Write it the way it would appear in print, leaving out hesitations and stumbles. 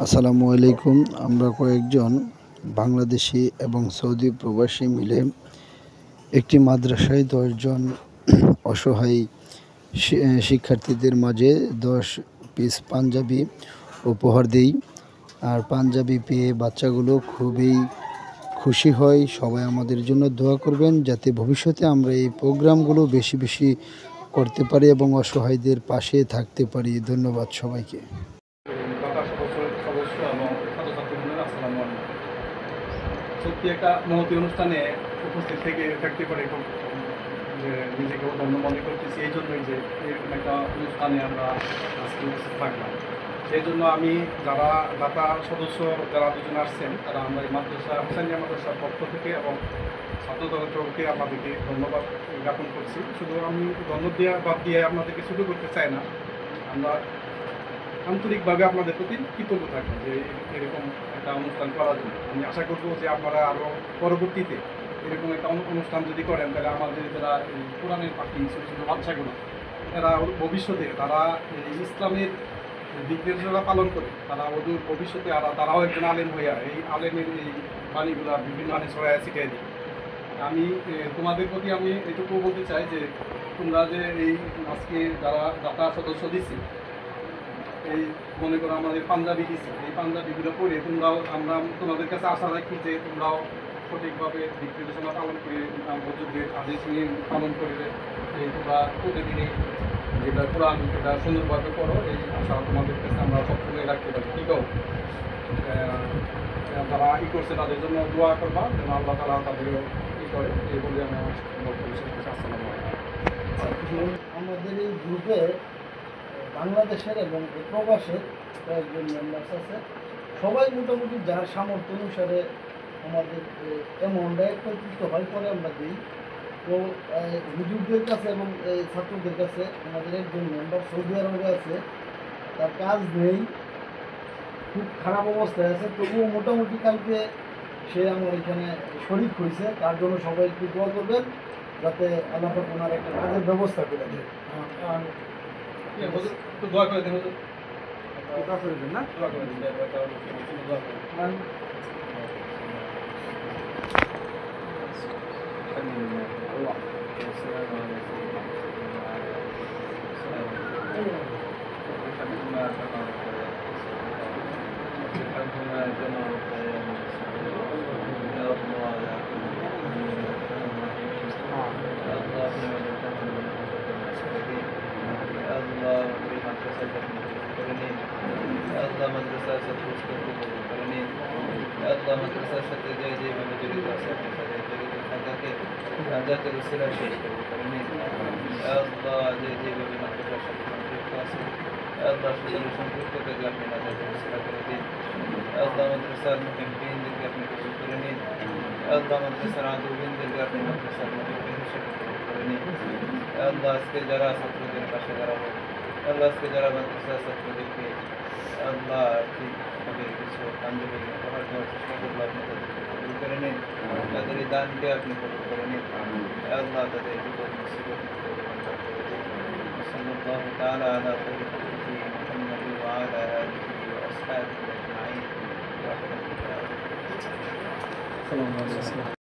আসসালামু আলাইকুম। আমরা কয়েকজন বাংলাদেশি এবং সৌদি প্রবাসী মিলে একটি মাদ্রাসায় ১০ জন অসহায় শিক্ষার্থীদের মাঝে ১০ পিস পাঞ্জাবি উপহার দেই। আর পাঞ্জাবি পেয়ে বাচ্চাগুলো খুবই খুশি হয়। সবাই আমাদের জন্য দোয়া করবেন যাতে ভবিষ্যতে আমরা এই প্রোগ্রামগুলো বেশি বেশি করতে পারি এবং অসহায়দের পাশে থাকতে পারি। ধন্যবাদ সবাইকে। সদস্য এবং ছাত্রছাত্রীদের আসসালামু আলাইকুম। সত্যি একটা মহতী অনুষ্ঠানে উপস্থিত থাকতে পারে খুব নিজেকে ধন্য মনে করতেছি। এই জন্যই যে এরকম একটা অনুষ্ঠানে আমরা আজকে উপস্থিত থাকলাম। সেই জন্য আমি যারা দাতা সদস্য যারা দুজন আসছেন তারা আমরা এই মাদ্রাসা হুসাইনিয়া মাদ্রাসার পক্ষ থেকে এবং ছাত্রদলকে আপনাদেরকে ধন্যবাদ জ্ঞাপন করছি। শুধু আমি ধন্যবাদ দিয়ে আপনাদেরকে শুরু করতে চাই না, আমরা আন্তরিকভাবে আপনাদের প্রতি কৃতজ্ঞ থাকবেন যে এরকম একটা অনুষ্ঠান করার জন্য। আমি আশা করব যে আপনারা আরও পরবর্তীতে এরকম একটা অনুষ্ঠান যদি করেন তাহলে আমাদের যারা এই কোরআনের পাখি ছোটো ছোটো বাচ্চাগুলো এরা ভবিষ্যতে তারা এই ইসলামের দিক নির্দেশনা পালন করে তারা ওদের ভবিষ্যতে তারাও একজন আলেম হইয়া এই আলেমের এই বাণীগুলো বিভিন্ন আনে ছড়ায় ছিটিয়ে দিই। আমি তোমাদের প্রতি আমি এটুকু বলতে চাই যে তোমরা যে এই আজকে যারা দাতা সদস্য দিচ্ছি, এই মনে করো আমাদের পাঞ্জাবি দিচ্ছে, এই পাঞ্জাবিগুলো পরে তোমরাও আমরা তোমাদের কাছে আশা রাখি যে তোমরাও সঠিকভাবে দিক নির্দেশনা পালন করে বুজুর্গের আদেশ নিয়ে পালন করে এই তোমরা প্রতিদিনই যেটা কোরআন সেটা সুন্দরভাবে করো, এই আশা তোমাদের কাছে আমরা সবসময় রাখতে পারি। কী কও যারা করছে তাদের জন্য দোয়া করবা যেন আল্লাহ তারা তাদেরও করে, এই বলে আমি আমার বক্তব্য শেষ করছি। আসসালামু আলাইকুম। আমাদের এই গ্রুপে বাংলাদেশের এবং প্রবাসের কয়েকজন মেম্বার্স আছে। সবাই মোটামুটি যার সামর্থ্য অনুসারে আমাদের অ্যামাউন্টটা একত্রিত হয় পরে আমরা দিই। তো হুজুরদের কাছে এবং এই ছাত্রদের কাছে আমাদের একজন মেম্বার সৌদি আরবে আছে, তার কাজ নেই, খুব খারাপ অবস্থায় আছে, তবুও মোটামুটি কালকে সে আমার এখানে শরিক হয়েছে। তার জন্য সবাই একটু দোয়া করবেন যাতে আল্লাহ পাক ওনার একটা কাজের ব্যবস্থা করে দেয়। তো দোয়া করে দেন, দোয়া করে দেন না, দোয়া করে দিন, দোয়া করে মাদ্রাসার সাথে যে যেভাবে জড়িত আছে আপনি তাদের জড়িত থাকাকে যাতে রসিলা শেষ করতে পারেন। আল্লাহ যে যেভাবে মাদ্রাসার সাথে সম্পৃক্ত আছে আল্লাহ সকলের সম্পৃক্ততাকে আপনি যাতে রসিলা করে দিন। আল্লাহ মাদ্রাসার মুহিবদেরকে আপনি কবুল করে নিন। আল্লাহ মাদ্রাসার আদুবিনদেরকে আপনি মাদ্রাসার মুহিবিন হিসেবে কবুল করে নিন। আল্লাহ আজকে যারা ছাত্রদের পাশে দাঁড়াবো, আল্লাহ আজকে যারা মাদ্রাসার ছাত্রদেরকে আল্লাহ আর্থিকভাবে কিছু পাঞ্জাবি উপহার দেওয়ার চেষ্টা করবো, আপনি তাদেরকে কবুল করে নিন। তাদের এই দানকে আপনি কবুল করে নিন। আল্লাহ তাদের বিপদ মুসিবত সাল্লাল্লাহু তাআলা আলা খায়রি খালকিহি মুহাম্মাদ ওয়া আলা আলিহি ওয়া আসহাবিহি আজমাইন।